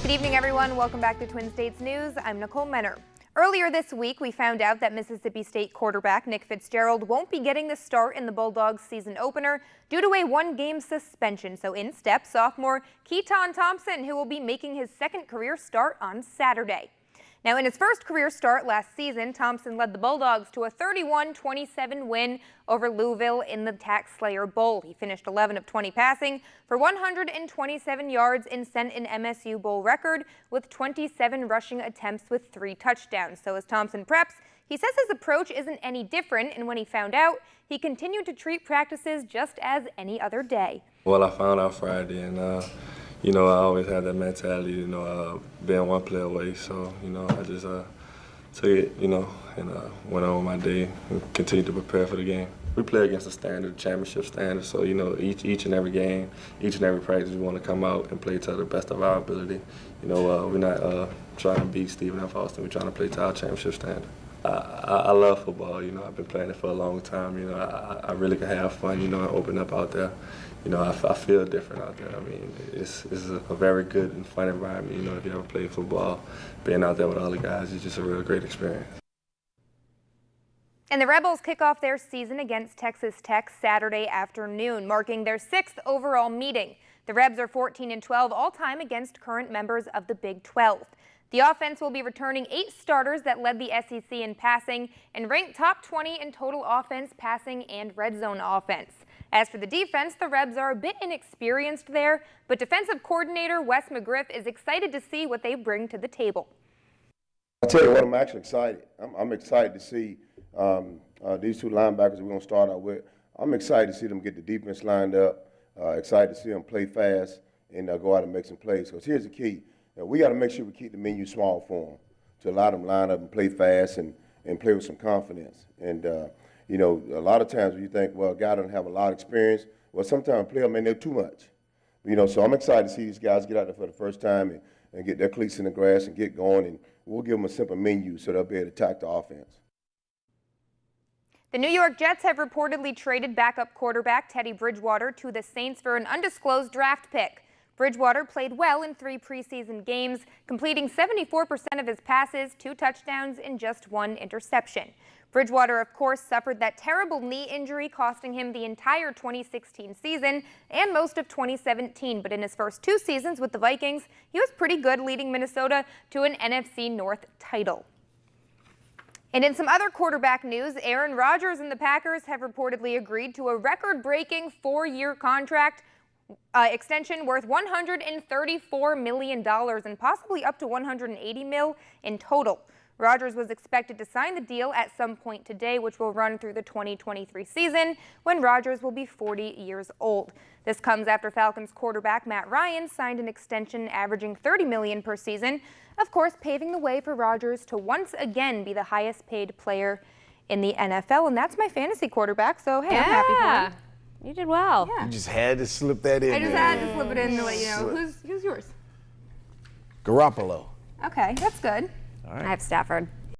Good evening, everyone. Welcome back to Twin States News. I'm Nicole Menner. Earlier this week, we found out that Mississippi State quarterback Nick Fitzgerald won't be getting the start in the Bulldogs season opener due to a one-game suspension. So in steps sophomore Keaton Thompson, who will be making his second career start on Saturday. Now, in his first career start last season, Thompson led the Bulldogs to a 31-27 win over Louisville in the Tax Slayer Bowl. He finished 11 of 20 passing for 127 yards and sent an MSU Bowl record with 27 rushing attempts with 3 touchdowns. So as Thompson preps, he says his approach isn't any different, and when he found out, he continued to treat practices just as any other day. Well, I found out Friday, and I always had that mentality, being one play away. So, I just took it, and went on with my day and continued to prepare for the game. We play against the standard, championship standard. So, each and every game, each and every practice, we want to come out and play to the best of our ability. We're not trying to beat Stephen F. Austin. We're trying to play to our championship standard. I love football. I've been playing it for a long time. I really can have fun, and open up out there. I feel different out there. I mean, it's a very good and fun environment. If you ever played football, being out there with all the guys is just a real great experience. And the Rebels kick off their season against Texas Tech Saturday afternoon, marking their 6th overall meeting. The Rebs are 14-12 all-time against current members of the Big 12. The offense will be returning 8 starters that led the SEC in passing and ranked top 20 in total offense, passing, and red zone offense. As for the defense, the Rebs are a bit inexperienced there, but defensive coordinator Wes McGriff is excited to see what they bring to the table. I'll tell you what, I'm actually excited. I'm excited to see these 2 linebackers we're going to start out with. I'm excited to see them get the defense lined up, excited to see them play fast and go out and make some plays. Because here's the key. We got to make sure we keep the menu small for them to allow them to line up and play fast and play with some confidence. And, a lot of times when you think, well, a guy doesn't have a lot of experience, well, sometimes a player may know too much. So I'm excited to see these guys get out there for the first time and get their cleats in the grass and get going, and we'll give them a simple menu so they'll be able to attack the offense. The New York Jets have reportedly traded backup quarterback Teddy Bridgewater to the Saints for an undisclosed draft pick. Bridgewater played well in 3 preseason games, completing 74% of his passes, 2 touchdowns, and just 1 interception. Bridgewater, of course, suffered that terrible knee injury, costing him the entire 2016 season and most of 2017. But in his first 2 seasons with the Vikings, he was pretty good, leading Minnesota to an NFC North title. And in some other quarterback news, Aaron Rodgers and the Packers have reportedly agreed to a record-breaking 4-year contract extension worth $134 million and possibly up to $180 million in total. Rodgers was expected to sign the deal at some point today, which will run through the 2023 season when Rodgers will be 40 years old. This comes after Falcons quarterback Matt Ryan signed an extension averaging $30 million per season, of course paving the way for Rodgers to once again be the highest paid player in the NFL. And that's my fantasy quarterback, so hey, I'm happy for him. You did well. You just had to slip that in. I just had to slip it in to let you know. Who's yours? Garoppolo. Okay, that's good. All right. I have Stafford.